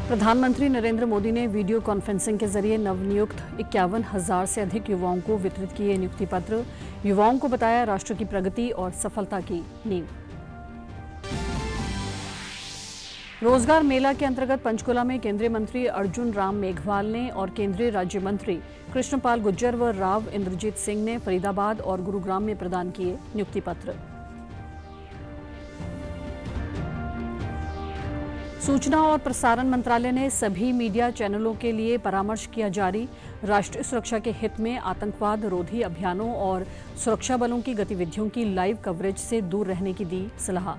प्रधानमंत्री नरेंद्र मोदी ने video conferencing के जरिए नवनियुक्त 51,000 से अधिक युवाओं को वितरित किए नियुक्ति पत्र। युवाओं को बताया राष्ट्र की प्रगति और सफलता की नींव। रोजगार मेला के अंतर्गत पंचकुला में केंद्रीय मंत्री अर्जुन राम मेघवाल ने और केंद्रीय राज्य मंत्री कृष्णपाल गुर्जर व राव इंद्रजीत सिंह ने फरीदाबाद और गुरुग्राम में प्रदान किए नियुक्ति पत्र। सूचना और प्रसारण मंत्रालय ने सभी मीडिया चैनलों के लिए परामर्श किया जारी। राष्ट्रीय सुरक्षा के हित में आतंकवाद रोधी अभियानों और सुरक्षा बलों की गतिविधियों की लाइव कवरेज से दूर रहने की दी सलाह।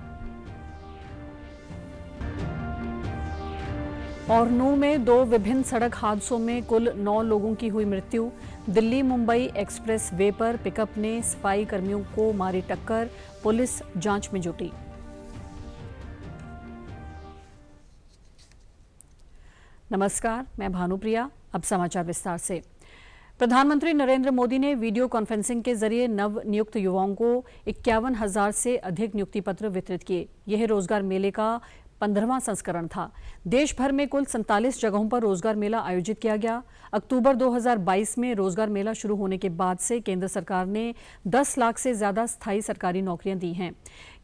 और नूंह में 2 विभिन्न सड़क हादसों में कुल 9 लोगों की हुई मृत्यु। दिल्ली मुंबई एक्सप्रेस वे पर पिकअप ने सफाई कर्मियों को मारी टक्कर, पुलिस जांच में जुटी। नमस्कार, मैं भानुप्रिया। अब समाचार विस्तार से। प्रधानमंत्री नरेंद्र मोदी ने वीडियो कॉन्फ्रेंसिंग के जरिए नव नियुक्त युवाओं को 51,000 से अधिक नियुक्ति पत्र वितरित किए। यह रोजगार मेले का 15वां संस्करण था। देश भर में कुल 47 जगहों पर रोजगार मेला आयोजित किया गया। अक्टूबर 2022 में रोजगार मेला शुरू होने के बाद से केंद्र सरकार ने 10 लाख से ज्यादा स्थायी सरकारी नौकरियां दी हैं।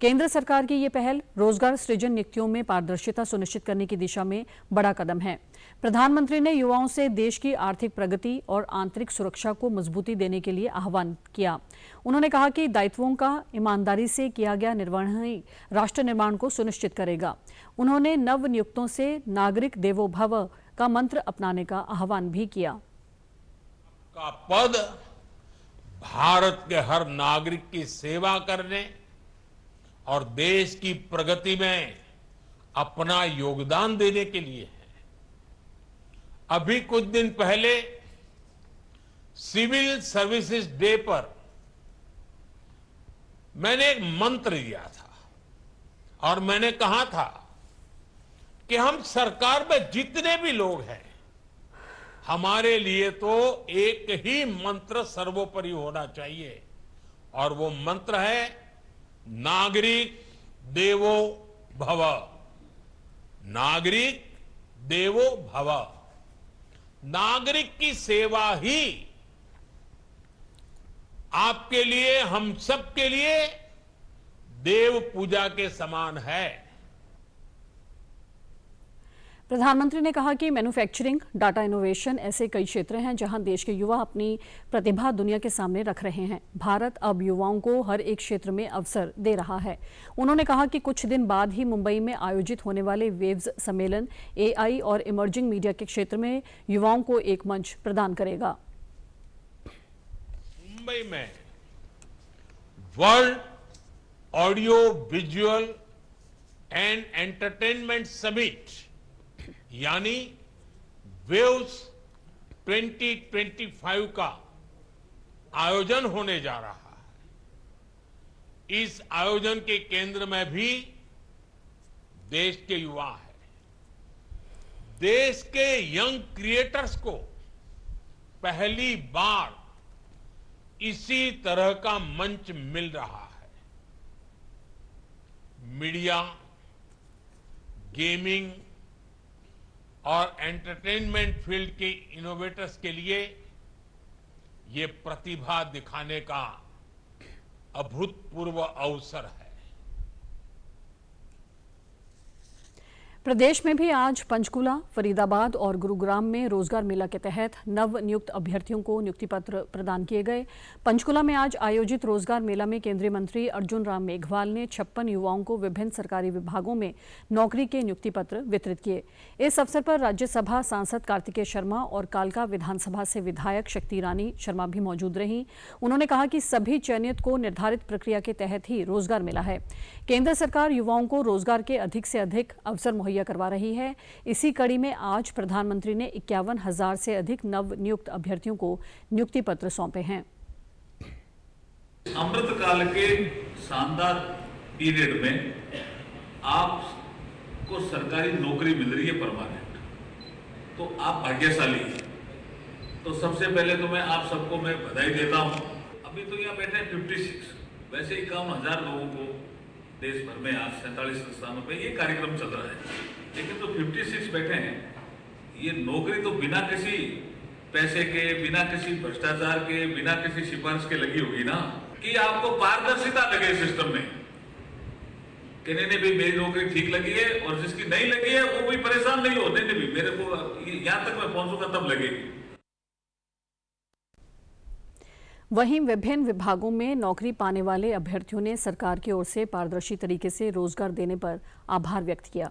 केंद्र सरकार की ये पहल रोजगार सृजन नियुक्तियों में पारदर्शिता सुनिश्चित करने की दिशा में बड़ा कदम है। प्रधानमंत्री ने युवाओं से देश की आर्थिक प्रगति और आंतरिक सुरक्षा को मजबूती देने के लिए आह्वान किया। उन्होंने कहा कि दायित्वों का ईमानदारी से किया गया निर्वहन ही राष्ट्र निर्माण को सुनिश्चित करेगा। उन्होंने नव नियुक्तों से नागरिक देवो भव का मंत्र अपनाने का आह्वान भी किया। का पद भारत के हर नागरिक की सेवा करने और देश की प्रगति में अपना योगदान देने के लिए है। अभी कुछ दिन पहले सिविल सर्विसेज डे पर मैंने एक मंत्र दिया था और मैंने कहा था कि हम सरकार में जितने भी लोग हैं, हमारे लिए तो एक ही मंत्र सर्वोपरि होना चाहिए और वो मंत्र है नागरिक देवो भव। नागरिक देवो भव। नागरिक की सेवा ही आपके लिए, हम सब के लिए देव पूजा के समान है। प्रधानमंत्री ने कहा कि मैन्युफैक्चरिंग, डाटा इनोवेशन ऐसे कई क्षेत्र हैं जहां देश के युवा अपनी प्रतिभा दुनिया के सामने रख रहे हैं। भारत अब युवाओं को हर एक क्षेत्र में अवसर दे रहा है। उन्होंने कहा कि कुछ दिन बाद ही मुंबई में आयोजित होने वाले वेव्स सम्मेलन एआई और इमर्जिंग मीडिया के क्षेत्र में युवाओं को एक मंच प्रदान करेगा। मुंबई में world audio visual and entertainment summit यानी वेव्स 2025 का आयोजन होने जा रहा है। इस आयोजन के केंद्र में भी देश के युवा है। देश के यंग क्रिएटर्स को पहली बार इसी तरह का मंच मिल रहा है। मीडिया, गेमिंग और एंटरटेनमेंट फील्ड के इनोवेटर्स के लिए ये प्रतिभा दिखाने का अभूतपूर्व अवसर है। प्रदेश में भी आज पंचकुला, फरीदाबाद और गुरुग्राम में रोजगार मेला के तहत नव नियुक्त अभ्यर्थियों को नियुक्ति पत्र प्रदान किए गए। पंचकुला में आज आयोजित रोजगार मेला में केंद्रीय मंत्री अर्जुन राम मेघवाल ने 56 युवाओं को विभिन्न सरकारी विभागों में नौकरी के नियुक्ति पत्र वितरित किए। इस अवसर पर राज्यसभा सांसद कार्तिकेय शर्मा और कालका विधानसभा से विधायक शक्ति रानी शर्मा भी मौजूद रहीं। उन्होंने कहा कि सभी चयनित को निर्धारित प्रक्रिया के तहत ही रोजगार मिला है। केंद्र सरकार युवाओं को रोजगार के अधिक से अधिक अवसर मुहैया करवा रही है। इसी कड़ी में आज प्रधानमंत्री ने 51,000 से अधिक नव नियुक्त अभ्यर्थियों को नियुक्ति पत्र सौंपे हैं। अमृत काल के शानदार पीरियड में आपको सरकारी नौकरी मिल रही है परमानेंट, तो आप भाग्यशाली हैं। तो सबसे पहले तो मैं आप सबको मैं बधाई देता हूं। अभी तो यहाँ बैठे 56, वैसे 51,000 लोगों को देश भर में आज 47 स्थानों पे ये कार्यक्रम चल रहा है, लेकिन तो 56 बैठे हैं ये नौकरी तो बिना किसी पैसे के, बिना किसी भ्रष्टाचार के, बिना किसी सिफारिश के लगी होगी ना, कि आपको पारदर्शिता लगे सिस्टम में, कि नहीं भाई मेरी नौकरी ठीक लगी है, और जिसकी नहीं लगी है वो कोई परेशान नहीं हो, नहीं भी मेरे को यहां तक मैं पहुंचूंगा तब लगेगी। वहीं विभिन्न विभागों में नौकरी पाने वाले अभ्यर्थियों ने सरकार की ओर से पारदर्शी तरीके से रोजगार देने पर आभार व्यक्त किया।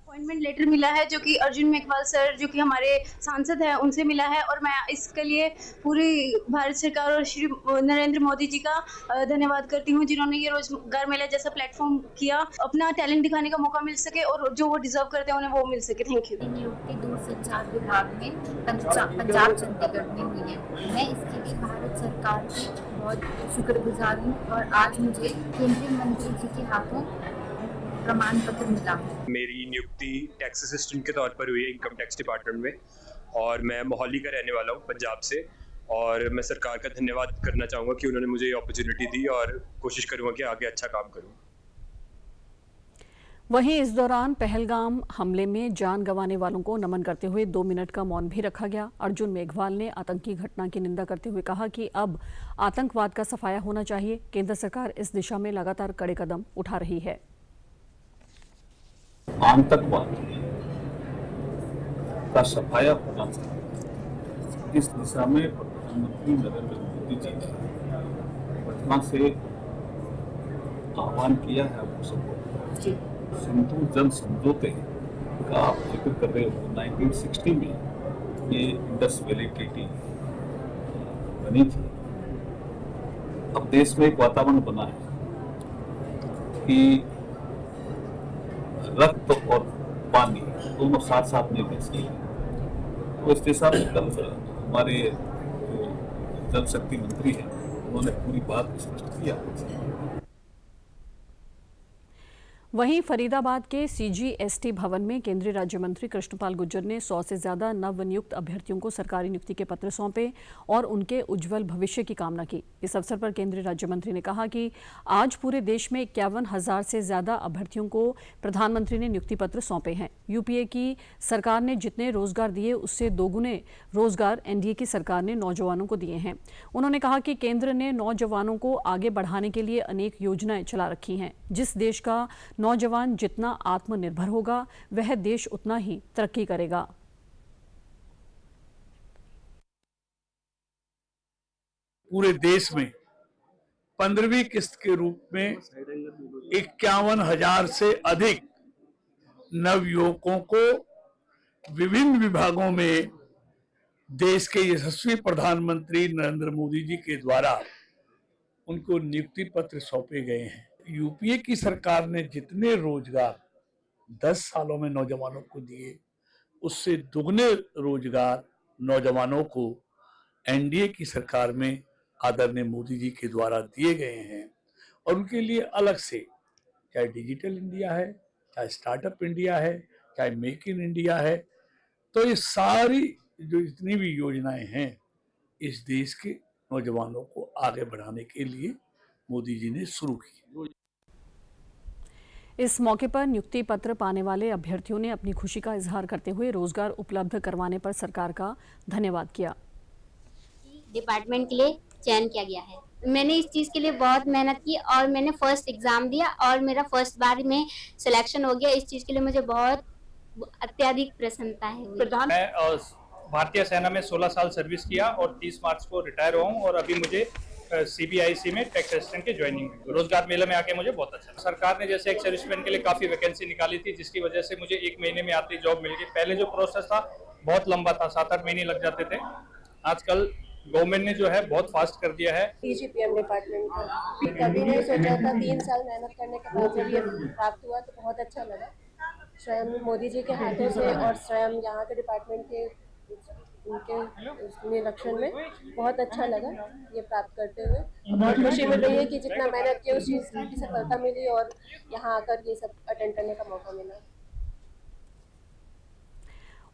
अपॉइंटमेंट लेटर मिला है जो कि अर्जुन मेघवाल सर जो कि हमारे सांसद हैं उनसे मिला है, और मैं इसके लिए पूरी भारत सरकार और श्री नरेंद्र मोदी जी का धन्यवाद करती हूं, जिन्होंने ये रोजगार मेला जैसा प्लेटफॉर्म किया, अपना टैलेंट दिखाने का मौका मिल सके और जो वो डिजर्व करते हैं उन्हें वो मिल सके। Thank you. नियुक्ति दूरसंचार विभाग में पंजाब चंडीगढ़ में हुई है। मैं इसके लिए भारत सरकार की बहुत शुक्रगुजार हूँ और आज मुझे केंद्रीय मंत्री जी के हाथों प्रमाण पत्र मिला। मेरी नियुक्ति टैक्स असिस्टेंट के तौर पर हुई है इनकम टैक्स डिपार्टमेंट में, और मैं मोहाली का रहने वाला हूँ, पंजाब से। और मैं सरकार का धन्यवाद करना चाहूँगा कि उन्होंने मुझे ये अपॉर्चुनिटी दी, और कोशिश करूँगा कि आगे अच्छा काम करूँ। वहीं इस दौरान पहलगाम हमले में जान गंवाने वालों को नमन करते हुए 2 मिनट का मौन भी रखा गया। अर्जुन मेघवाल ने आतंकी घटना की निंदा करते हुए कहा कि अब आतंकवाद का सफाया होना चाहिए। केंद्र सरकार इस दिशा में लगातार कड़े कदम उठा रही है। आतंकवाद का सफाया होना चाहिए, इस दिशा में प्रधानमंत्री नरेंद्र मोदी जी ने पटना से आह्वान किया है। आप सबको सिंधु जल समझौते का आप जिक्र कर रहे हो, 1960 में ये इंडस वैली ट्रीटी बनी थी। अब देश में एक वातावरण बना है कि रक्त और पानी दोनों साथ साथ नहीं बह सकते। तो इस दिशा में कल हमारे जो जल शक्ति मंत्री हैं उन्होंने पूरी बात स्पष्ट किया। वहीं फरीदाबाद के सीजीएसटी भवन में केंद्रीय राज्य मंत्री कृष्णपाल गुर्जर ने 100 से ज्यादा नवनियुक्त अभ्यर्थियों को सरकारी नियुक्ति के पत्र सौंपे और उनके उज्जवल भविष्य की कामना की। इस अवसर पर केंद्रीय राज्य मंत्री ने कहा कि आज पूरे देश में 51,000 से ज्यादा अभ्यर्थियों को प्रधानमंत्री ने नियुक्ति पत्र सौंपे हैं। यूपीए की सरकार ने जितने रोजगार दिए उससे दोगुने रोजगार एनडीए की सरकार ने नौजवानों को दिए हैं। उन्होंने कहा कि केंद्र ने नौजवानों को आगे बढ़ाने के लिए अनेक योजनाएं चला रखी हैं। जिस देश का नौजवान जितना आत्मनिर्भर होगा वह देश उतना ही तरक्की करेगा। पूरे देश में 15वीं किस्त के रूप में 51,000 से अधिक नवयुवकों को विभिन्न विभागों में देश के यशस्वी प्रधानमंत्री नरेंद्र मोदी जी के द्वारा उनको नियुक्ति पत्र सौंपे गए हैं। यूपीए की सरकार ने जितने रोजगार 10 सालों में नौजवानों को दिए उससे दुगने रोजगार नौजवानों को एनडीए की सरकार में आदरणीय मोदी जी के द्वारा दिए गए हैं। और उनके लिए अलग से चाहे डिजिटल इंडिया है, चाहे स्टार्टअप इंडिया है, चाहे मेक इन इंडिया है, तो ये सारी जो जितनी भी योजनाएं हैं इस देश के नौजवानों को आगे बढ़ाने के लिए मोदी जी ने शुरू की। इस मौके पर नियुक्ति पत्र पाने वाले अभ्यर्थियों ने अपनी खुशी का इजहार करते हुए रोजगार उपलब्ध करवाने पर सरकार का धन्यवाद किया। डिपार्टमेंट के लिए चयन किया गया है। मैंने इस चीज के लिए बहुत मेहनत की और मैंने फर्स्ट एग्जाम दिया और मेरा फर्स्ट बार में सिलेक्शन हो गया। इस चीज के लिए मुझे बहुत अत्यधिक प्रसन्नता है। मैं भारतीय सेना में 16 साल सर्विस किया और 30 मार्च को रिटायर हुआ हूँ और अभी मुझे सीबीआईसी में टैक्स असिस्टेंट की ज्वाइनिंग हुई। रोजगार मेले में आके मुझे बहुत अच्छा। सरकार ने जैसे एक सर्विसमैन के लिए काफी वैकेंसी निकाली थी जिसकी वजह से मुझे 1 महीने में आती जॉब मिल गई। पहले जो प्रोसेस था बहुत लंबा था, 7-8 महीने लग जाते थे। आजकल गवर्नमेंट ने जो है बहुत फास्ट कर दिया है। डीजीपीएम डिपार्टमेंट का कभी नहीं सोचा था, 3 साल मेहनत करने के बाद जब ये प्राप्त हुआ तो बहुत अच्छा लगा। स्वयं मोदी जी के हाथों से और स्वयं यहाँ के डिपार्टमेंट के उनके निरीक्षण में बहुत अच्छा लगा ये प्राप्त करते हुए। बहुत खुशी मिल रही है कि जितना मेहनत किया उस चीज़ की सफलता मिली और यहाँ आकर ये सब अटेंड करने का मौका मिला।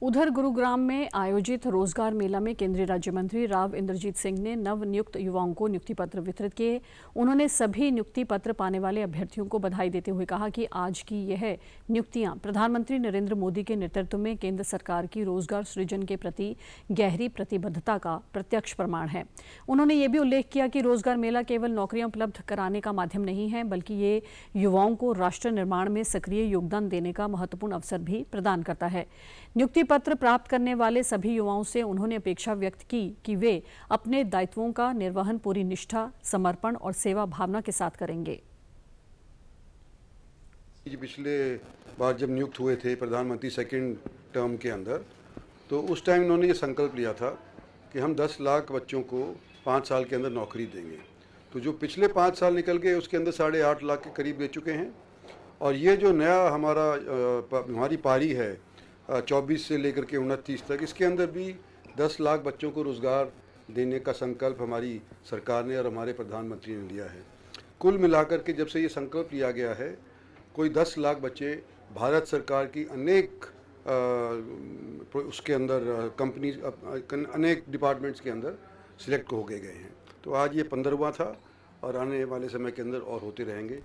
उधर गुरुग्राम में आयोजित रोजगार मेला में केंद्रीय राज्य मंत्री राव इंद्रजीत सिंह ने नव नियुक्त युवाओं को नियुक्ति पत्र वितरित किए। उन्होंने सभी नियुक्ति पत्र पाने वाले अभ्यर्थियों को बधाई देते हुए कहा कि आज की यह नियुक्तियां प्रधानमंत्री नरेंद्र मोदी के नेतृत्व में केंद्र सरकार की रोजगार सृजन के प्रति गहरी प्रतिबद्धता का प्रत्यक्ष प्रमाण है। उन्होंने ये भी उल्लेख किया कि रोजगार मेला केवल नौकरियां उपलब्ध कराने का माध्यम नहीं है, बल्कि ये युवाओं को राष्ट्र निर्माण में सक्रिय योगदान देने का महत्वपूर्ण अवसर भी प्रदान करता है। नियुक्ति पत्र प्राप्त करने वाले सभी युवाओं से उन्होंने अपेक्षा व्यक्त की कि वे अपने दायित्वों का निर्वहन पूरी निष्ठा, समर्पण और सेवा भावना के साथ करेंगे। पिछले बार जब नियुक्त हुए थे प्रधानमंत्री सेकंड टर्म के अंदर, तो उस टाइम उन्होंने ये संकल्प लिया था कि हम 10 लाख बच्चों को 5 साल के अंदर नौकरी देंगे। तो जो पिछले 5 साल निकल गए उसके अंदर 8.5 लाख के करीब दे चुके हैं। और ये जो नया हमारी पारी है 24 से लेकर के 29 तक, इसके अंदर भी 10 लाख बच्चों को रोज़गार देने का संकल्प हमारी सरकार ने और हमारे प्रधानमंत्री ने लिया है। कुल मिलाकर के जब से ये संकल्प लिया गया है, कोई 10 लाख बच्चे भारत सरकार की अनेक उसके अंदर कंपनीज, अनेक डिपार्टमेंट्स के अंदर सिलेक्ट हो गए हैं। तो आज ये 15वां था और आने वाले समय के अंदर और होते रहेंगे।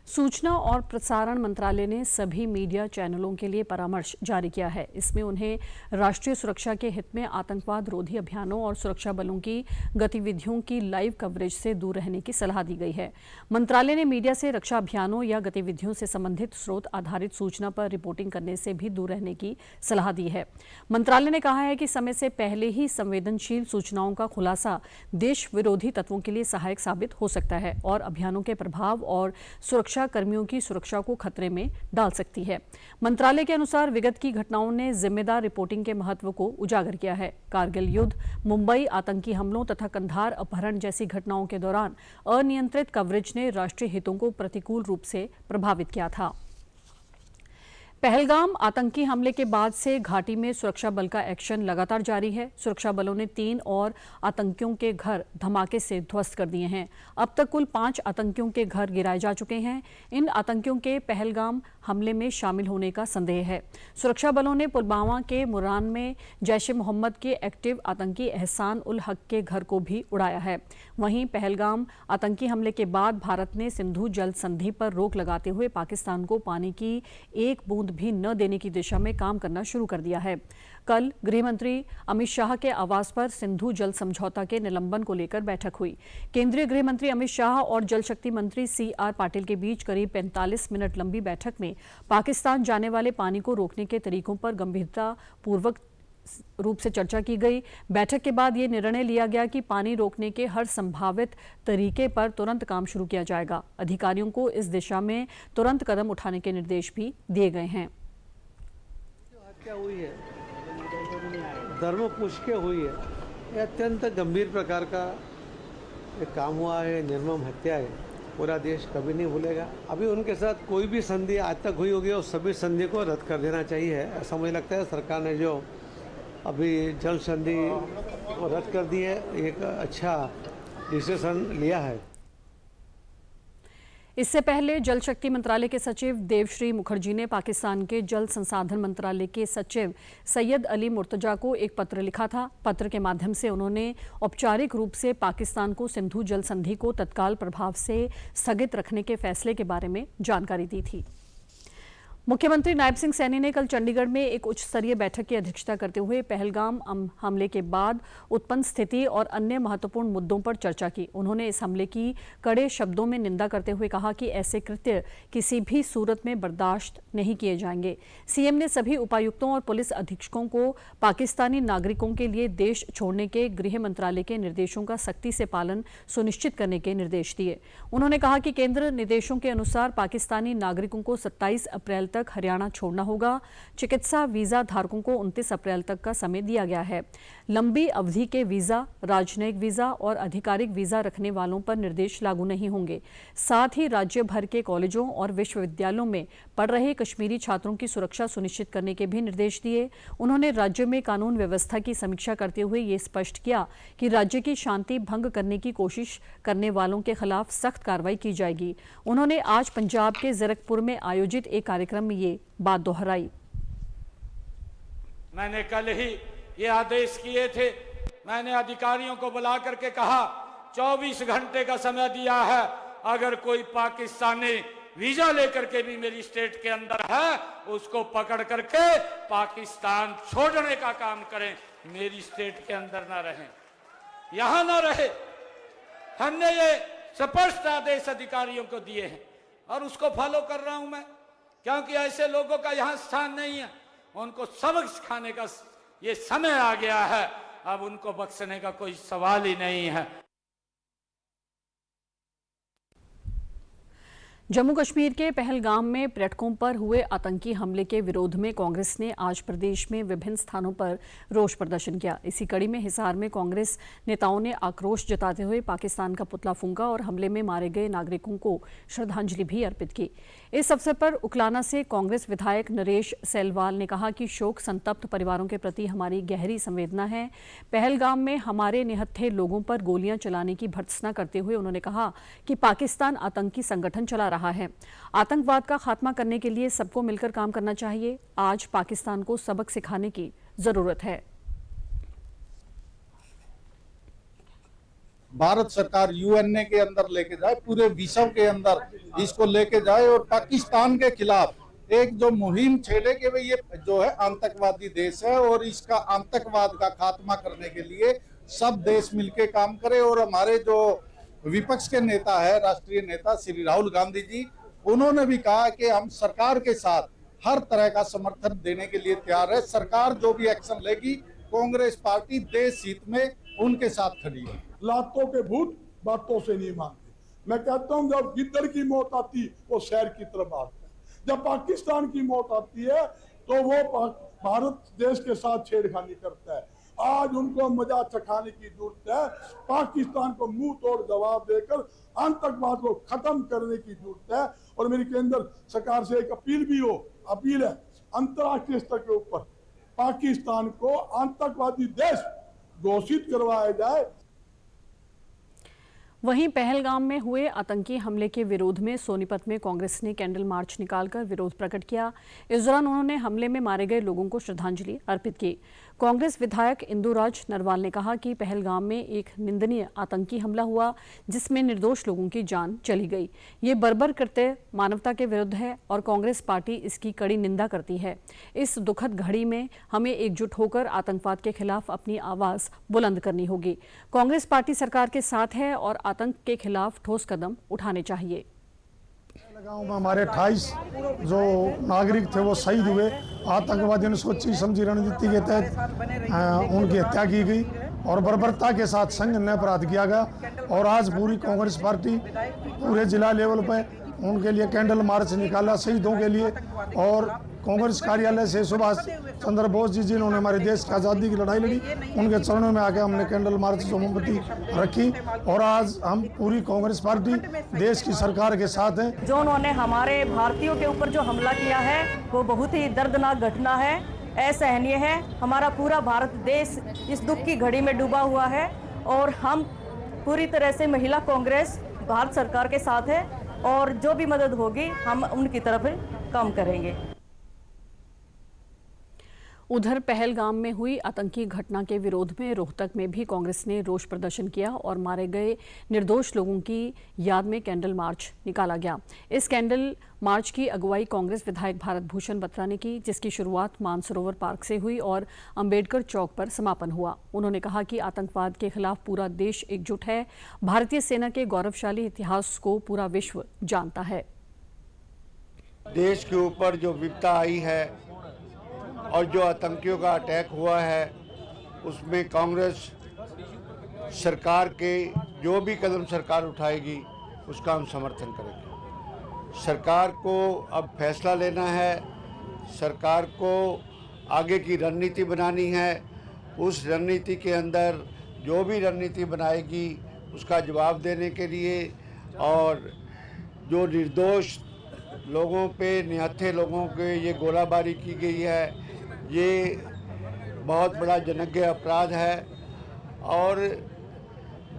सूचना और प्रसारण मंत्रालय ने सभी मीडिया चैनलों के लिए परामर्श जारी किया है। इसमें उन्हें राष्ट्रीय सुरक्षा के हित में आतंकवाद रोधी अभियानों और सुरक्षा बलों की गतिविधियों की लाइव कवरेज से दूर रहने की सलाह दी गई है। मंत्रालय ने मीडिया से रक्षा अभियानों या गतिविधियों से संबंधित स्रोत आधारित सूचना पर रिपोर्टिंग करने से भी दूर रहने की सलाह दी है। मंत्रालय ने कहा है कि समय से पहले ही संवेदनशील सूचनाओं का खुलासा देश विरोधी तत्वों के लिए सहायक साबित हो सकता है और अभियानों के प्रभाव और सुरक्षा कर्मियों की सुरक्षा को खतरे में डाल सकती है। मंत्रालय के अनुसार विगत की घटनाओं ने जिम्मेदार रिपोर्टिंग के महत्व को उजागर किया है। कारगिल युद्ध, मुंबई आतंकी हमलों तथा कंधार अपहरण जैसी घटनाओं के दौरान अनियंत्रित कवरेज ने राष्ट्रीय हितों को प्रतिकूल रूप से प्रभावित किया था। पहलगाम आतंकी हमले के बाद से घाटी में सुरक्षा बल का एक्शन लगातार जारी है। सुरक्षा बलों ने 3 और आतंकियों के घर धमाके से ध्वस्त कर दिए हैं। अब तक कुल 5 आतंकियों के घर गिराए जा चुके हैं। इन आतंकियों के पहलगाम हमले में शामिल होने का संदेह है। सुरक्षा बलों ने पुलवामा के मुरान में जैश-ए-मोहम्मद के एक्टिव आतंकी एहसान उल हक के घर को भी उड़ाया है। वहीं पहलगाम आतंकी हमले के बाद भारत ने सिंधु जल संधि पर रोक लगाते हुए पाकिस्तान को पानी की एक बूंद भी न देने की दिशा में काम करना शुरू कर दिया है। कल गृह मंत्री अमित शाह के आवास पर सिंधु जल समझौता के निलंबन को लेकर बैठक हुई। केंद्रीय गृह मंत्री अमित शाह और जल शक्ति मंत्री CR पाटिल के बीच करीब 45 मिनट लंबी बैठक में पाकिस्तान जाने वाले पानी को रोकने के तरीकों पर गंभीरतापूर्वक रूप से चर्चा की गई। बैठक के बाद ये निर्णय लिया गया कि पानी रोकने के हर संभावित तरीके पर तुरंत काम शुरू किया जाएगा। अधिकारियों को इस दिशा में तुरंत कदम उठाने के निर्देश भी दिए गए हैं। हत्या हुई है, धर्म पूछ के हुई है, ये अत्यंत गंभीर प्रकार का एक काम हुआ है, निर्मम हत्या है। पूरा देश कभी नहीं भूलेगा। अभी उनके साथ कोई भी संधि आज तक हुई होगी और सभी संधि को रद्द कर देना चाहिए, ऐसा मुझे लगता है। सरकार ने जो अभी जल संधि को रद्द कर दी है, एक अच्छा डिसीजन लिया है। इससे पहले जल शक्ति मंत्रालय के सचिव देवश्री मुखर्जी ने पाकिस्तान के जल संसाधन मंत्रालय के सचिव सैयद अली मुर्तजा को एक पत्र लिखा था। पत्र के माध्यम से उन्होंने औपचारिक रूप से पाकिस्तान को सिंधु जल संधि को तत्काल प्रभाव से स्थगित रखने के फैसले के बारे में जानकारी दी थी। मुख्यमंत्री नायब सिंह सैनी ने कल चंडीगढ़ में एक उच्च स्तरीय बैठक की अध्यक्षता करते हुए पहलगाम हमले के बाद उत्पन्न स्थिति और अन्य महत्वपूर्ण मुद्दों पर चर्चा की। उन्होंने इस हमले की कड़े शब्दों में निंदा करते हुए कहा कि ऐसे कृत्य किसी भी सूरत में बर्दाश्त नहीं किए जाएंगे। सीएम ने सभी उपायुक्तों और पुलिस अधीक्षकों को पाकिस्तानी नागरिकों के लिए देश छोड़ने के गृह मंत्रालय के निर्देशों का सख्ती से पालन सुनिश्चित करने के निर्देश दिए। उन्होंने कहा कि केंद्र निर्देशों के अनुसार पाकिस्तानी नागरिकों को 27 अप्रैल तक हरियाणा छोड़ना होगा। चिकित्सा वीजा धारकों को 29 अप्रैल तक का समय दिया गया है। लंबी अवधि के वीजा, राजनयिक वीजा और आधिकारिक वीजा रखने वालों पर निर्देश लागू नहीं होंगे। साथ ही राज्य भर के कॉलेजों और विश्वविद्यालयों में पढ़ रहे कश्मीरी छात्रों की सुरक्षा सुनिश्चित करने के भी निर्देश दिए। उन्होंने राज्य में कानून व्यवस्था की समीक्षा करते हुए ये स्पष्ट किया कि राज्य की शांति भंग करने की कोशिश करने वालों के खिलाफ सख्त कार्रवाई की जाएगी। उन्होंने आज पंजाब के ज़ीरकपुर में आयोजित एक कार्यक्रम कार्यक्रम में ये बात दोहराई। मैंने कल ही ये आदेश किए थे, मैंने अधिकारियों को बुला करके कहा 24 घंटे का समय दिया है, अगर कोई पाकिस्तानी वीजा लेकर के भी मेरी स्टेट के अंदर है उसको पकड़ करके पाकिस्तान छोड़ने का काम करें, मेरी स्टेट के अंदर ना रहें, यहां ना रहे। हमने ये स्पष्ट आदेश अधिकारियों को दिए हैं और उसको फॉलो कर रहा हूं मैं, क्योंकि ऐसे लोगों का यहां स्थान नहीं है। उनको सबक सिखाने का ये समय आ गया है, अब उनको बख्शने का कोई सवाल ही नहीं है। जम्मू कश्मीर के पहलगाम में पर्यटकों पर हुए आतंकी हमले के विरोध में कांग्रेस ने आज प्रदेश में विभिन्न स्थानों पर रोष प्रदर्शन किया। इसी कड़ी में हिसार में कांग्रेस नेताओं ने आक्रोश जताते हुए पाकिस्तान का पुतला फूंका और हमले में मारे गए नागरिकों को श्रद्धांजलि भी अर्पित की। इस अवसर पर उकलाना से कांग्रेस विधायक नरेश सेलवाल ने कहा कि शोक संतप्त परिवारों के प्रति हमारी गहरी संवेदना है। पहलगाम में हमारे निहत्थे लोगों पर गोलियां चलाने की भर्त्सना करते हुए उन्होंने कहा कि पाकिस्तान आतंकी संगठन चला रहा है। आतंकवाद का खात्मा करने के लिए सबको मिलकर काम करना चाहिए। आज पाकिस्तान को सबक सिखाने की जरूरत है। भारत सरकार यूएनए के अंदर लेके जाए, पूरे विश्व के अंदर इसको लेके जाए और पाकिस्तान के खिलाफ एक जो मुहिम छेड़े कि भाई ये जो है आतंकवादी देश है और इसका आतंकवाद का खात्मा करने के लिए सब देश मिलके काम करे। और हमारे जो विपक्ष के नेता है, राष्ट्रीय नेता श्री राहुल गांधी जी, उन्होंने भी कहा कि हम सरकार के साथ हर तरह का समर्थन देने के लिए तैयार है। सरकार जो भी एक्शन लेगी, कांग्रेस पार्टी देश हित में उनके साथ खड़ी है। लातों के भूत बातों से नहीं मानते। मैं कहता हूँ जब गिद्दड़ की मौत आती वो शहर की तरफ आता है, जब पाकिस्तान की मौत आती है तो वो भारत देश के साथ छेड़खानी करता है। आज उनको मजा चखाने की जरूरत है, पाकिस्तान को मुंह तोड़ जवाब देकर आतंकवाद को खत्म करने की जरूरत है। और मेरी केंद्र सरकार से एक अपील है अंतर्राष्ट्रीय स्तर के ऊपर पाकिस्तान को आतंकवादी देश घोषित करवाया जाए। वहीं पहलगाम में हुए आतंकी हमले के विरोध में सोनीपत में कांग्रेस ने कैंडल मार्च निकालकर विरोध प्रकट किया। इस दौरान उन्होंने हमले में मारे गए लोगों को श्रद्धांजलि अर्पित की। कांग्रेस विधायक इंदुराज नरवाल ने कहा कि पहलगाम में एक निंदनीय आतंकी हमला हुआ जिसमें निर्दोष लोगों की जान चली गई। ये बर्बर कृत्य मानवता के विरुद्ध है और कांग्रेस पार्टी इसकी कड़ी निंदा करती है। इस दुखद घड़ी में हमें एकजुट होकर आतंकवाद के खिलाफ अपनी आवाज बुलंद करनी होगी। कांग्रेस पार्टी सरकार के साथ है और आतंक के खिलाफ ठोस कदम उठाने चाहिए। गाँव में हमारे 28 जो नागरिक थे वो शहीद हुए। आतंकवादियों ने सोची समझी रणनीति के तहत उनकी हत्या की गई और बर्बरता के साथ संघीय अपराध किया गया। और आज पूरी कांग्रेस पार्टी पूरे जिला लेवल पर उनके लिए कैंडल मार्च निकाला शहीदों के लिए। और कांग्रेस कार्यालय से सुभाष चंद्र बोस जी जिन्होंने हमारे देश की आज़ादी की लड़ाई लड़ी, उनके चरणों में आके हमने कैंडल मार्च जो मोमबत्ती रखी। और आज हम पूरी कांग्रेस पार्टी देश की सरकार के साथ है। जो उन्होंने हमारे भारतीयों के ऊपर जो हमला किया है वो बहुत ही दर्दनाक घटना है, असहनीय है। हमारा पूरा भारत देश इस दुख की घड़ी में डूबा हुआ है और हम पूरी तरह से महिला कांग्रेस भारत सरकार के साथ है और जो भी मदद होगी हम उनकी तरफ काम करेंगे। उधर पहलगाम में हुई आतंकी घटना के विरोध में रोहतक में भी कांग्रेस ने रोष प्रदर्शन किया और मारे गए निर्दोष लोगों की याद में कैंडल मार्च निकाला गया। इस कैंडल मार्च की अगुवाई कांग्रेस विधायक भारत भूषण बत्रा ने की, जिसकी शुरुआत मानसरोवर पार्क से हुई और अंबेडकर चौक पर समापन हुआ। उन्होंने कहा कि आतंकवाद के खिलाफ पूरा देश एकजुट है। भारतीय सेना के गौरवशाली इतिहास को पूरा विश्व जानता है। देश के ऊपर जो विपदा आई है और जो आतंकियों का अटैक हुआ है उसमें कांग्रेस सरकार के जो भी कदम सरकार उठाएगी उसका हम समर्थन करेंगे। सरकार को अब फैसला लेना है, सरकार को आगे की रणनीति बनानी है। उस रणनीति के अंदर जो भी रणनीति बनाएगी उसका जवाब देने के लिए और जो निर्दोष लोगों पे, निहत्थे लोगों के ये गोलाबारी की गई है, ये बहुत बड़ा जनज्ञ अपराध है और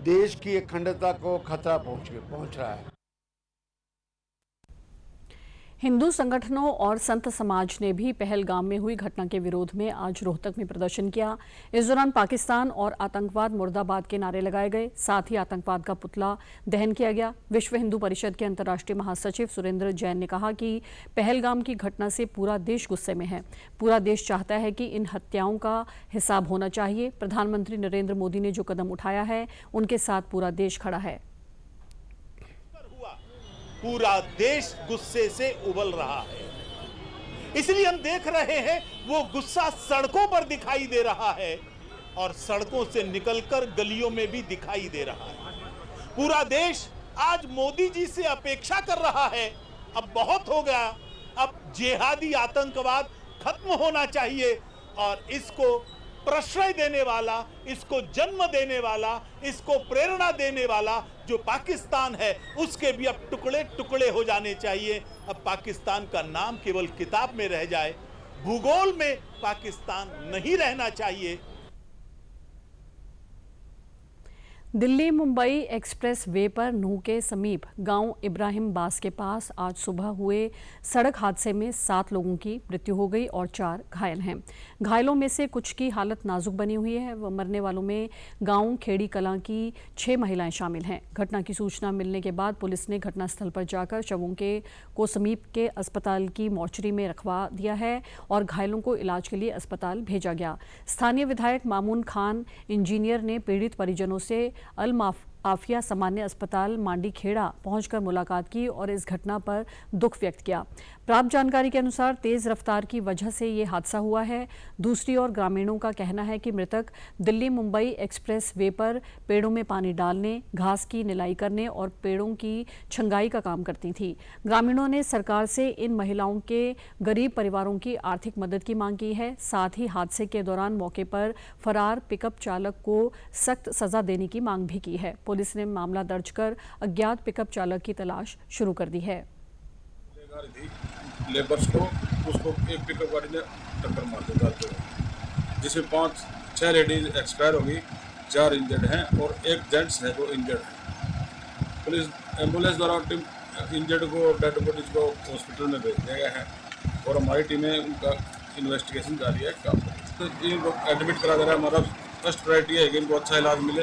देश की अखंडता को खतरा पहुंच रहा है। हिंदू संगठनों और संत समाज ने भी पहलगाम में हुई घटना के विरोध में आज रोहतक में प्रदर्शन किया। इस दौरान पाकिस्तान और आतंकवाद मुर्दाबाद के नारे लगाए गए, साथ ही आतंकवाद का पुतला दहन किया गया। विश्व हिंदू परिषद के अंतर्राष्ट्रीय महासचिव सुरेंद्र जैन ने कहा कि पहलगाम की घटना से पूरा देश गुस्से में है। पूरा देश चाहता है कि इन हत्याओं का हिसाब होना चाहिए। प्रधानमंत्री नरेंद्र मोदी ने जो कदम उठाया है, उनके साथ पूरा देश खड़ा है। पूरा देश गुस्से से उबल रहा है, इसलिए हम देख रहे हैं वो गुस्सा सड़कों पर दिखाई दे रहा है और सड़कों से निकलकर गलियों में भी दिखाई दे रहा है। पूरा देश आज मोदी जी से अपेक्षा कर रहा है, अब बहुत हो गया, अब जिहादी आतंकवाद खत्म होना चाहिए और इसको प्रश्रय देने वाला, इसको जन्म देने वाला, इसको प्रेरणा देने वाला जो पाकिस्तान है, उसके भी अब टुकड़े टुकड़े हो जाने चाहिए। अब पाकिस्तान का नाम केवल किताब में रह जाए, भूगोल में पाकिस्तान नहीं रहना चाहिए। दिल्ली मुंबई एक्सप्रेस वे पर नूह के समीप गांव इब्राहिम बास के पास आज सुबह हुए सड़क हादसे में 7 लोगों की मृत्यु हो गई और 4 घायल हैं। घायलों में से कुछ की हालत नाजुक बनी हुई है। वह मरने वालों में गांव खेड़ी कलां की 6 महिलाएं शामिल हैं। घटना की सूचना मिलने के बाद पुलिस ने घटनास्थल पर जाकर शवों को समीप के अस्पताल की मोर्चरी में रखवा दिया है और घायलों को इलाज के लिए अस्पताल भेजा गया। स्थानीय विधायक मामून खान इंजीनियर ने पीड़ित परिजनों से अल आफिया सामान्य अस्पताल मांडी खेड़ा पहुंचकर मुलाकात की और इस घटना पर दुख व्यक्त किया। प्राप्त जानकारी के अनुसार तेज रफ्तार की वजह से ये हादसा हुआ है। दूसरी ओर ग्रामीणों का कहना है कि मृतक दिल्ली मुंबई एक्सप्रेस वे पर पेड़ों में पानी डालने, घास की निलाई करने और पेड़ों की छंगाई का काम करती थी। ग्रामीणों ने सरकार से इन महिलाओं के गरीब परिवारों की आर्थिक मदद की मांग की है। साथ ही हादसे के दौरान मौके पर फरार पिकअप चालक को सख्त सजा देने की मांग भी की है। पुलिस ने मामला दर्ज कर अज्ञात पिकअप चालक की तलाश शुरू कर दी है। लेबर्स को उसको एक पिकअप गाड़ी ने टक्कर मार दी, जिसमें 5-6 लेडीज एक्सपायर होगी, 4 इंजर्ड हैं और एक जेंट्स है जो इंजर्ड है। पुलिस एम्बुलेंस द्वारा इंजर्ड को और डेड बॉडीज को हॉस्पिटल में भेज दिया गया है और हमारी टीमें उनका इन्वेस्टिगेशन जारी है। तो इनको एडमिट करा दे रहा है। हमारा फर्स्ट प्रायोरिटी है कि इनको अच्छा इलाज मिले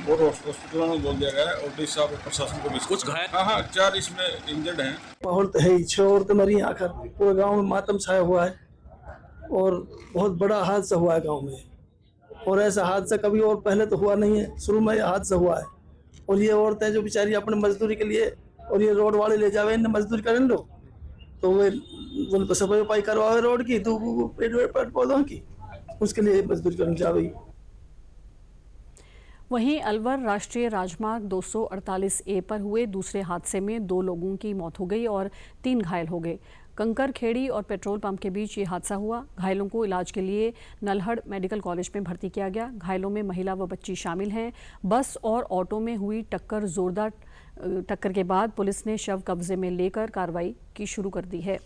और हॉस्पिटलों में बोल दिया गया है और डी साहब प्रशासन को भी कुछ घायल, हाँ 4 इसमें इंजर्ड हैं। माहौल तो है ही, 6 औरतें मरी आकर, पूरे गांव में मातम छाया हुआ है और बहुत बड़ा हादसा हुआ है गांव में और ऐसा हादसा कभी और पहले तो हुआ नहीं है, शुरू में हादसा हुआ है। और ये औरतें जो बेचारी अपने मजदूरी के लिए और ये रोड वाले ले जावे इन्हें मजदूरी करें लो तो वे उनको सफाई वफाई करवावे रोड की, तो पेड़ पौधों की, उसके लिए मजदूरी करने जावे। वहीं अलवर राष्ट्रीय राजमार्ग 248A पर हुए दूसरे हादसे में 2 लोगों की मौत हो गई और 3 घायल हो गए। कंकर खेड़ी और पेट्रोल पंप के बीच ये हादसा हुआ। घायलों को इलाज के लिए नल्हड़ मेडिकल कॉलेज में भर्ती किया गया। घायलों में महिला व बच्ची शामिल हैं। बस और ऑटो में हुई जोरदार टक्कर के बाद पुलिस ने शव कब्जे में लेकर कार्रवाई की शुरू कर दी है।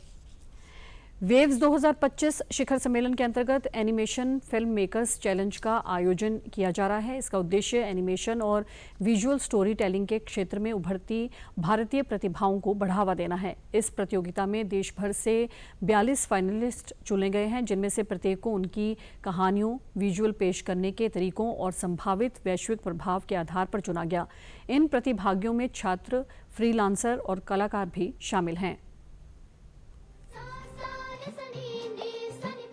वेव्स 2025 शिखर सम्मेलन के अंतर्गत एनिमेशन फिल्म मेकर्स चैलेंज का आयोजन किया जा रहा है। इसका उद्देश्य एनिमेशन और विजुअल स्टोरी टेलिंग के क्षेत्र में उभरती भारतीय प्रतिभाओं को बढ़ावा देना है। इस प्रतियोगिता में देश भर से 42 फाइनलिस्ट चुने गए हैं, जिनमें से प्रत्येक को उनकी कहानियों, विजुअल पेश करने के तरीकों और संभावित वैश्विक प्रभाव के आधार पर चुना गया। इन प्रतिभागियों में छात्र, फ्रीलांसर और कलाकार भी शामिल हैं।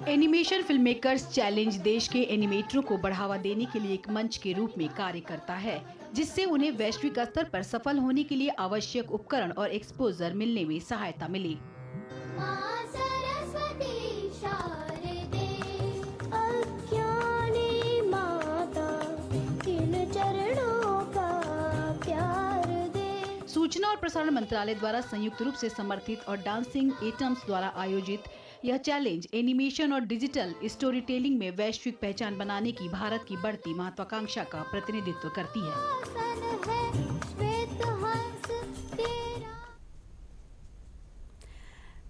एनिमेशन फिल्म मेकर्स चैलेंज देश के एनिमेटरों को बढ़ावा देने के लिए एक मंच के रूप में कार्य करता है, जिससे उन्हें वैश्विक स्तर पर सफल होने के लिए आवश्यक उपकरण और एक्सपोजर मिलने में सहायता मिली। सूचना और प्रसारण मंत्रालय द्वारा संयुक्त रूप से समर्थित और डांसिंग एटम्स द्वारा आयोजित यह चैलेंज एनिमेशन और डिजिटल स्टोरी टेलिंग में वैश्विक पहचान बनाने की भारत की बढ़ती महत्वाकांक्षा का प्रतिनिधित्व करती है।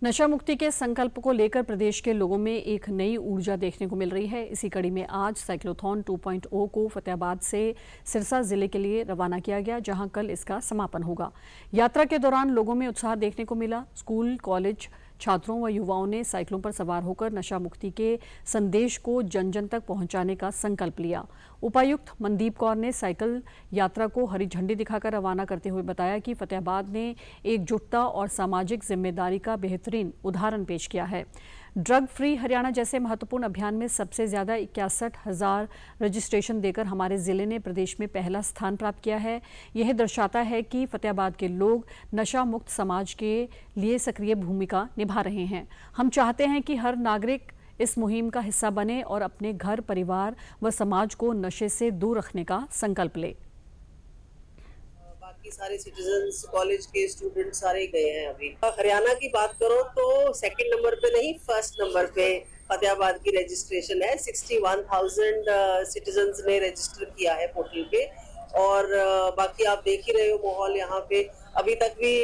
नशा मुक्ति के संकल्प को लेकर प्रदेश के लोगों में एक नई ऊर्जा देखने को मिल रही है। इसी कड़ी में आज साइक्लोथॉन 2.0 को फतेहाबाद से सिरसा जिले के लिए रवाना किया गया, जहां कल इसका समापन होगा। यात्रा के दौरान लोगों में उत्साह देखने को मिला। स्कूल, कॉलेज छात्रों व युवाओं ने साइकिलों पर सवार होकर नशा मुक्ति के संदेश को जन जन तक पहुंचाने का संकल्प लिया। उपायुक्त मनदीप कौर ने साइकिल यात्रा को हरी झंडी दिखाकर रवाना करते हुए बताया कि फतेहाबाद ने एकजुटता और सामाजिक जिम्मेदारी का बेहतरीन उदाहरण पेश किया है। ड्रग फ्री हरियाणा जैसे महत्वपूर्ण अभियान में सबसे ज्यादा 61,000 रजिस्ट्रेशन देकर हमारे जिले ने प्रदेश में पहला स्थान प्राप्त किया है। यह दर्शाता है कि फतेहाबाद के लोग नशा मुक्त समाज के लिए सक्रिय भूमिका निभा रहे हैं। हम चाहते हैं कि हर नागरिक इस मुहिम का हिस्सा बने और अपने घर, परिवार व समाज को नशे से दूर रखने का संकल्प ले। बाकी सारे सिटीजन्स, कॉलेज के स्टूडेंट सारे गए हैं। अभी हरियाणा की बात करो तो सेकंड नंबर पे नहीं, फर्स्ट नंबर पे फतेहाबाद की रजिस्ट्रेशन है। 61,000 सिटीजन्स ने रजिस्टर किया है पोर्टल पे। और बाकी आप देख ही रहे हो माहौल यहाँ पे। अभी तक भी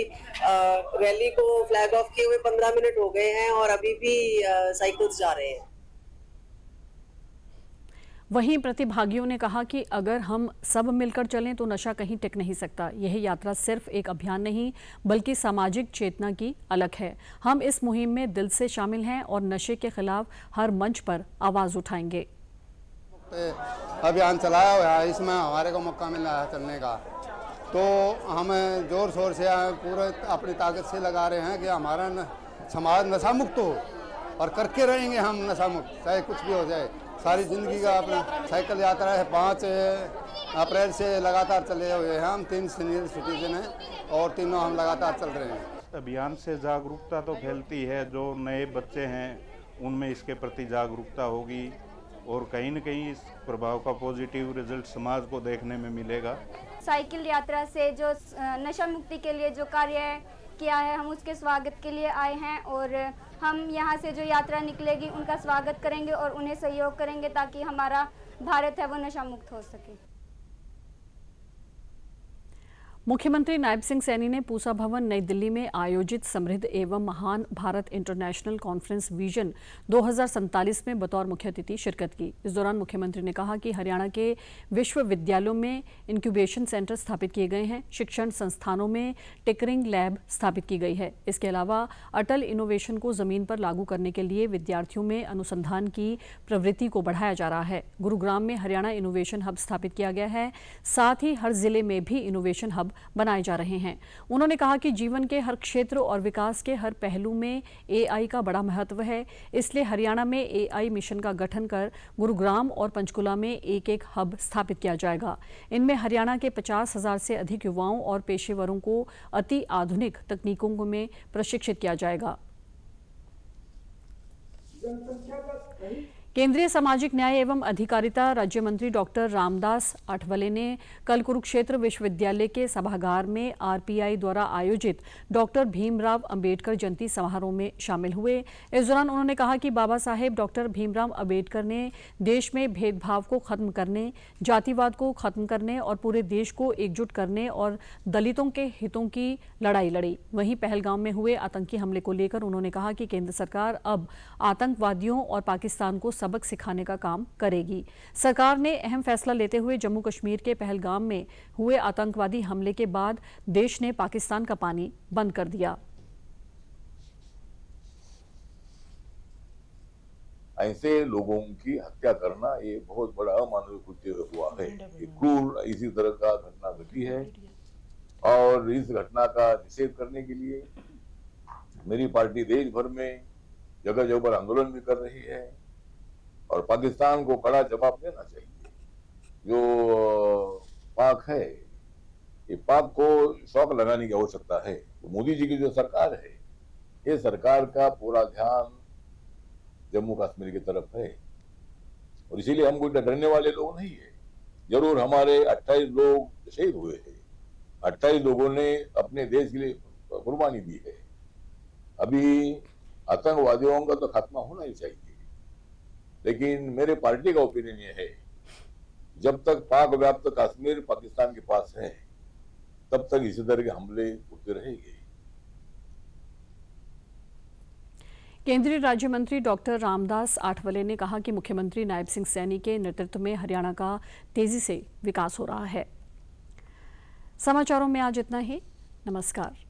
रैली को फ्लैग ऑफ किए हुए 15 मिनट हो गए हैं और अभी भी साइकिल्स जा रहे हैं। वहीं प्रतिभागियों ने कहा कि अगर हम सब मिलकर चलें तो नशा कहीं टिक नहीं सकता। यह यात्रा सिर्फ एक अभियान नहीं बल्कि सामाजिक चेतना की अलग है। हम इस मुहिम में दिल से शामिल हैं और नशे के खिलाफ हर मंच पर आवाज उठाएंगे। अभियान चलाया हुआ है, इसमें हमारे को मौका मिला है चलने का, तो हम जोर शोर से पूरे अपनी ताकत से लगा रहे हैं कि हमारा समाज नशा मुक्त हो और करके रहेंगे हम नशा मुक्त, चाहे कुछ भी हो जाए। सारी जिंदगी का अपना साइकिल यात्रा है। 5 अप्रैल से लगातार चले हुए हैं हम। 3 सीनियर सिटीजन हैं और तीनों हम लगातार चल रहे हैं। अभियान से जागरूकता तो फैलती है, जो नए बच्चे हैं उनमें इसके प्रति जागरूकता होगी और कहीं न कहीं इस प्रभाव का पॉजिटिव रिजल्ट समाज को देखने में मिलेगा। साइकिल यात्रा से जो नशा मुक्ति के लिए जो कार्य किया है, हम उसके स्वागत के लिए आए हैं और हम यहाँ से जो यात्रा निकलेगी उनका स्वागत करेंगे और उन्हें सहयोग करेंगे ताकि हमारा भारत है वो नशा मुक्त हो सके। मुख्यमंत्री नायब सिंह सैनी ने पूसा भवन नई दिल्ली में आयोजित समृद्ध एवं महान भारत इंटरनेशनल कॉन्फ्रेंस विजन 2047 में बतौर मुख्य अतिथि शिरकत की। इस दौरान मुख्यमंत्री ने कहा कि हरियाणा के विश्वविद्यालयों में इंक्यूबेशन सेंटर स्थापित किए गए हैं, शिक्षण संस्थानों में टिकरिंग लैब स्थापित की गई है। इसके अलावा अटल इनोवेशन को जमीन पर लागू करने के लिए विद्यार्थियों में अनुसंधान की प्रवृत्ति को बढ़ाया जा रहा है। गुरुग्राम में हरियाणा इनोवेशन हब स्थापित किया गया है, साथ ही हर जिले में भी इनोवेशन हब बनाए जा रहे हैं। उन्होंने कहा कि जीवन के हर क्षेत्र और विकास के हर पहलू में एआई का बड़ा महत्व है, इसलिए हरियाणा में एआई मिशन का गठन कर गुरुग्राम और पंचकुला में एक हब स्थापित किया जाएगा। इनमें हरियाणा के 50,000 से अधिक युवाओं और पेशेवरों को अति आधुनिक तकनीकों में प्रशिक्षित किया जाएगा। केंद्रीय सामाजिक न्याय एवं अधिकारिता राज्य मंत्री डॉक्टर रामदास आठवले ने कल कुरुक्षेत्र विश्वविद्यालय के सभागार में आरपीआई द्वारा आयोजित डॉक्टर भीमराव अंबेडकर जयंती समारोह में शामिल हुए। इस दौरान उन्होंने कहा कि बाबा साहेब डॉक्टर भीमराव अंबेडकर ने देश में भेदभाव को खत्म करने, जातिवाद को खत्म करने और पूरे देश को एकजुट करने और दलितों के हितों की लड़ाई लड़ी। वहीं पहलगाम में हुए आतंकी हमले को लेकर उन्होंने कहा कि केंद्र सरकार अब आतंकवादियों और पाकिस्तान को सबक सिखाने का काम करेगी। सरकार ने अहम फैसला लेते हुए जम्मू कश्मीर के पहलगाम में हुए आतंकवादी हमले के बाद देश ने पाकिस्तान का पानी बंद कर दिया। ऐसे लोगों की हत्या करना ये बहुत बड़ा अमानवीय कृत्य हुआ है। ये क्रूर इसी तरह का घटना घटी है और इस घटना का निषेध करने के लिए मेरी पार्टी देश भर में जगह जगह पर आंदोलन भी कर रही है और पाकिस्तान को कड़ा जवाब देना चाहिए। जो पाक है, ये पाक को शौक लगाने की आवश्यकता है। तो मोदी जी की जो सरकार है, ये सरकार का पूरा ध्यान जम्मू कश्मीर की तरफ है और इसीलिए हम कोई डरने वाले लोग नहीं है। जरूर हमारे 28 लोग शहीद हुए हैं, 28 लोगों ने अपने देश के लिए कुर्बानी दी है। अभी आतंकवादियों का तो खात्मा होना ही चाहिए, लेकिन मेरे पार्टी का ओपिनियन ये है जब तक पाक व्याप्त कश्मीर पाकिस्तान के पास है तब तक इसी तरह के हमले होते रहेंगे। केंद्रीय राज्य मंत्री डॉक्टर रामदास आठवले ने कहा कि मुख्यमंत्री नायब सिंह सैनी के नेतृत्व में हरियाणा का तेजी से विकास हो रहा है। समाचारों में आज इतना ही। नमस्कार।